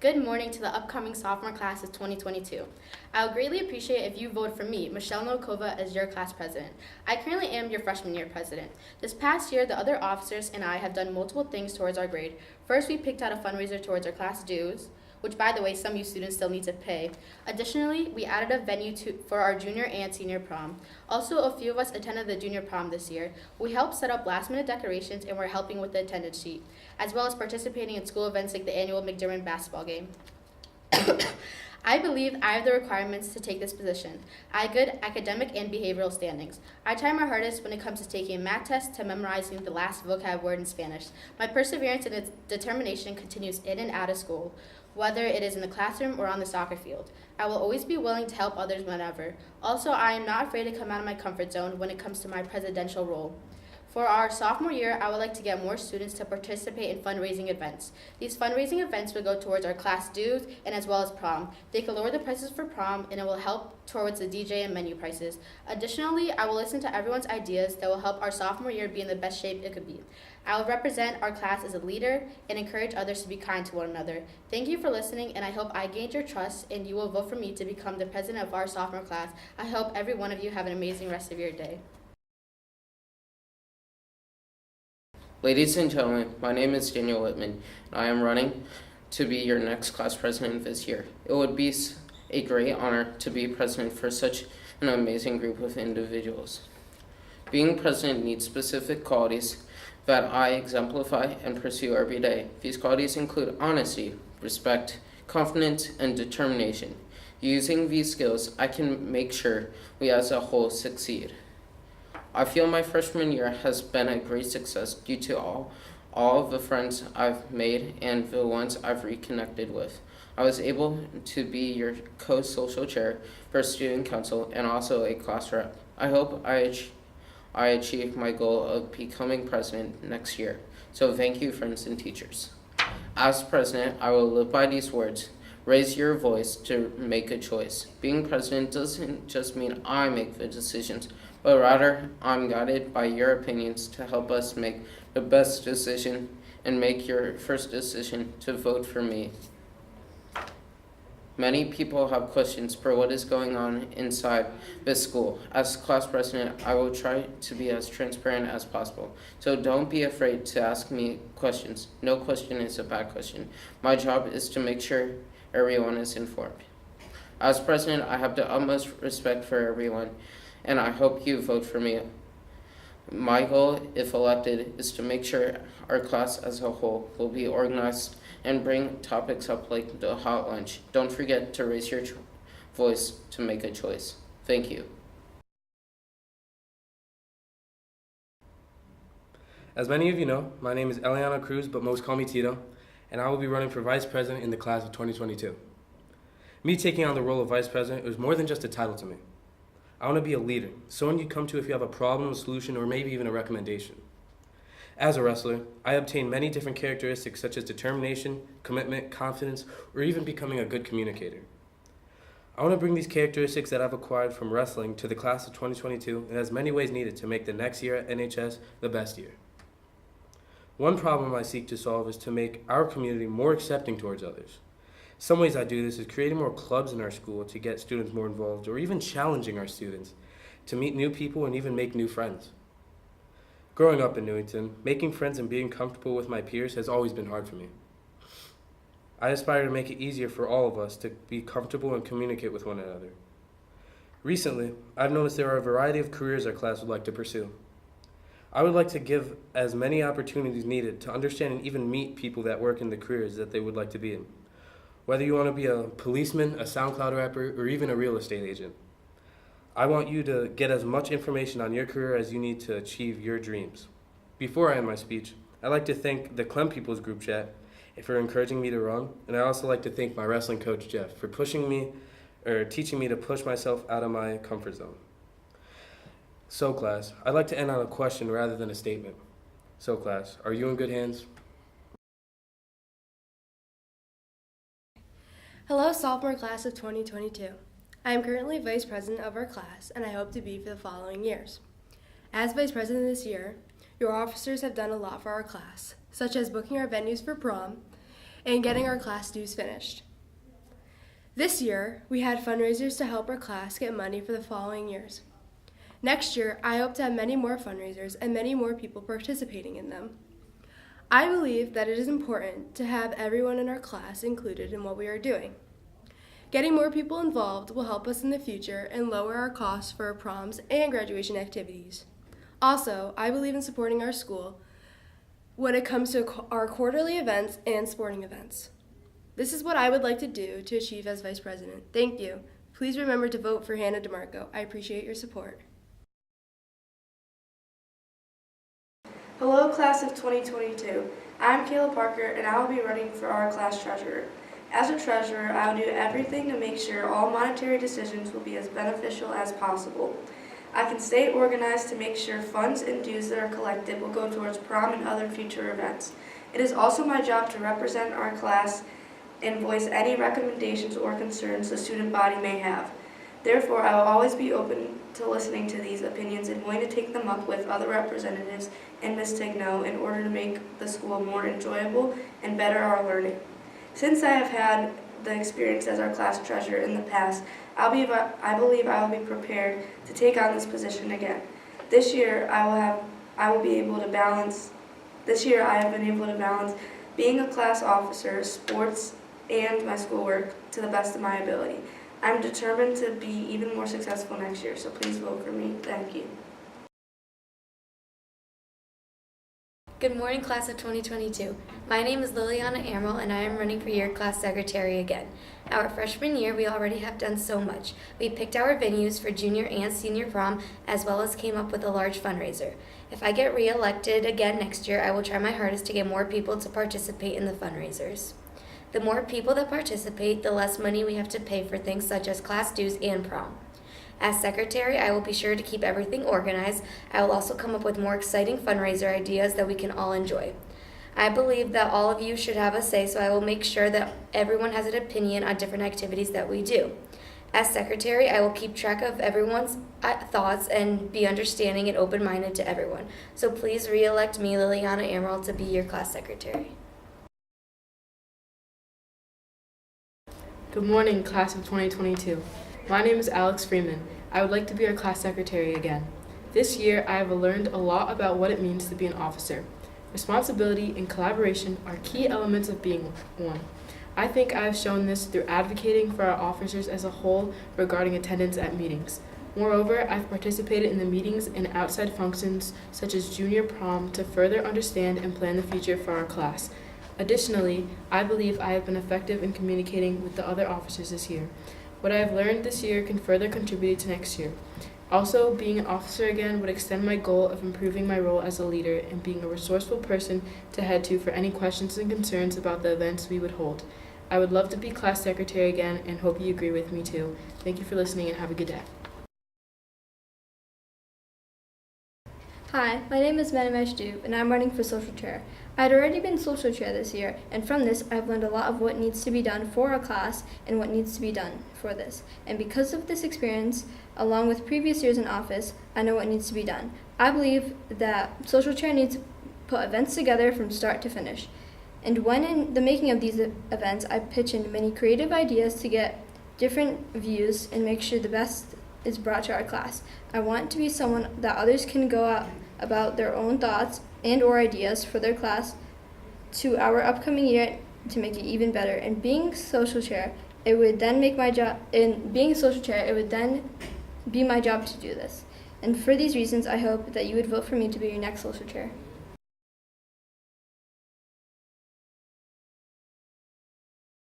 Good morning to the upcoming sophomore class of 2022. I would greatly appreciate if you vote for me, Michelle Novakova, as your class president. I currently am your freshman year president. This past year, the other officers and I have done multiple things towards our grade. First, we picked out a fundraiser towards our class dues, which, by the way, some of you students still need to pay. Additionally, we added a venue for our junior and senior prom. Also, a few of us attended the junior prom this year. We helped set up last-minute decorations and we're helping with the attendance sheet, as well as participating in school events like the annual McDermott basketball game. I believe I have the requirements to take this position. I have good academic and behavioral standings. I try my hardest when it comes to taking math tests to memorizing the last vocab word in Spanish. My perseverance and determination continues in and out of school, whether it is in the classroom or on the soccer field. I will always be willing to help others whenever. Also, I am not afraid to come out of my comfort zone when it comes to my presidential role. For our sophomore year, I would like to get more students to participate in fundraising events. These fundraising events will go towards our class dues and as well as prom. They can lower the prices for prom and it will help towards the DJ and menu prices. Additionally, I will listen to everyone's ideas that will help our sophomore year be in the best shape it could be. I will represent our class as a leader and encourage others to be kind to one another. Thank you for listening, and I hope I gained your trust and you will vote for me to become the president of our sophomore class. I hope every one of you have an amazing rest of your day. Ladies and gentlemen, my name is Daniel Whitman, and I am running to be your next class president this year. It would be a great honor to be president for such an amazing group of individuals. Being president needs specific qualities that I exemplify and pursue every day. These qualities include honesty, respect, confidence, and determination. Using these skills, I can make sure we as a whole succeed. I feel my freshman year has been a great success due to all of the friends I've made and the ones I've reconnected with. I was able to be your co-social chair for student council and also a class rep. I hope I achieve my goal of becoming president next year. So thank you, friends and teachers. As president, I will live by these words. Raise your voice to make a choice. Being president doesn't just mean I make the decisions, but rather I'm guided by your opinions to help us make the best decision and make your first decision to vote for me. Many people have questions for what is going on inside this school. As class president, I will try to be as transparent as possible. So don't be afraid to ask me questions. No question is a bad question. My job is to make sure everyone is informed. As president, I have the utmost respect for everyone, and I hope you vote for me. My goal, if elected, is to make sure our class as a whole will be organized and bring topics up like the hot lunch. Don't forget to raise your voice to make a choice. Thank you. As many of you know, my name is Eliana Cruz, but most call me Tito, and I will be running for vice president in the class of 2022. Me taking on the role of vice president is more than just a title to me. I want to be a leader, someone you come to if you have a problem, a solution, or maybe even a recommendation. As a wrestler, I obtained many different characteristics such as determination, commitment, confidence, or even becoming a good communicator. I want to bring these characteristics that I've acquired from wrestling to the class of 2022 in as many ways needed to make the next year at NHS the best year. One problem I seek to solve is to make our community more accepting towards others. Some ways I do this is creating more clubs in our school to get students more involved, or even challenging our students to meet new people and even make new friends. Growing up in Newington, making friends and being comfortable with my peers has always been hard for me. I aspire to make it easier for all of us to be comfortable and communicate with one another. Recently, I've noticed there are a variety of careers our class would like to pursue. I would like to give as many opportunities needed to understand and even meet people that work in the careers that they would like to be in. Whether you want to be a policeman, a SoundCloud rapper, or even a real estate agent. I want you to get as much information on your career as you need to achieve your dreams. Before I end my speech, I'd like to thank the Clem People's group chat for encouraging me to run, and I'd also like to thank my wrestling coach, Jeff, for teaching me to push myself out of my comfort zone. So class, I'd like to end on a question rather than a statement. So class, are you in good hands? Hello, sophomore class of 2022. I am currently vice president of our class, and I hope to be for the following years. As vice president this year, your officers have done a lot for our class, such as booking our venues for prom and getting our class dues finished. This year, we had fundraisers to help our class get money for the following years. Next year, I hope to have many more fundraisers and many more people participating in them. I believe that it is important to have everyone in our class included in what we are doing. Getting more people involved will help us in the future and lower our costs for our proms and graduation activities. Also, I believe in supporting our school when it comes to our quarterly events and sporting events. This is what I would like to do to achieve as Vice President. Thank you. Please remember to vote for Hannah DeMarco. I appreciate your support. Hello, class of 2022. I'm Kayla Parker, and I will be running for our class treasurer. As a treasurer, I will do everything to make sure all monetary decisions will be as beneficial as possible. I can stay organized to make sure funds and dues that are collected will go towards prom and other future events. It is also my job to represent our class and voice any recommendations or concerns the student body may have. Therefore, I will always be open to listening to these opinions and going to take them up with other representatives and Ms. Tigno in order to make the school more enjoyable and better our learning. Since I have had the experience as our class treasurer in the past, I believe I will be prepared to take on this position again. This year I have been able to balance being a class officer, sports, and my schoolwork to the best of my ability. I'm determined to be even more successful next year, so please vote for me. Thank you. Good morning, class of 2022. My name is Liliana Amaral, and I am running for your class secretary again. Our freshman year, we already have done so much. We picked our venues for junior and senior prom, as well as came up with a large fundraiser. If I get re-elected again next year, I will try my hardest to get more people to participate in the fundraisers. The more people that participate, the less money we have to pay for things such as class dues and prom. As secretary, I will be sure to keep everything organized. I will also come up with more exciting fundraiser ideas that we can all enjoy. I believe that all of you should have a say, so I will make sure that everyone has an opinion on different activities that we do. As secretary, I will keep track of everyone's thoughts and be understanding and open-minded to everyone. So please re-elect me, Liliana Amaral, to be your class secretary. Good morning, class of 2022. My name is Alex Freeman. I would like to be your class secretary again. This year, I have learned a lot about what it means to be an officer. Responsibility and collaboration are key elements of being one. I think I have shown this through advocating for our officers as a whole regarding attendance at meetings. Moreover, I've participated in the meetings and outside functions such as junior prom to further understand and plan the future for our class. Additionally, I believe I have been effective in communicating with the other officers this year. What I have learned this year can further contribute to next year. Also, being an officer again would extend my goal of improving my role as a leader and being a resourceful person to head to for any questions and concerns about the events we would hold. I would love to be class secretary again and hope you agree with me too. Thank you for listening and have a good day. Hi, my name is Manimesh Dube, and I'm running for social chair. I had already been social chair this year, and from this, I've learned a lot of what needs to be done for our class and what needs to be done for this. And because of this experience, along with previous years in office, I know what needs to be done. I believe that social chair needs to put events together from start to finish. And when in the making of these events, I pitch in many creative ideas to get different views and make sure the best is brought to our class. I want to be someone that others can go out about their own thoughts and or ideas for their class to our upcoming year to make it even better. And being social chair, it would then make my job, and being a social chair, it would then be my job to do this. And for these reasons, I hope that you would vote for me to be your next social chair.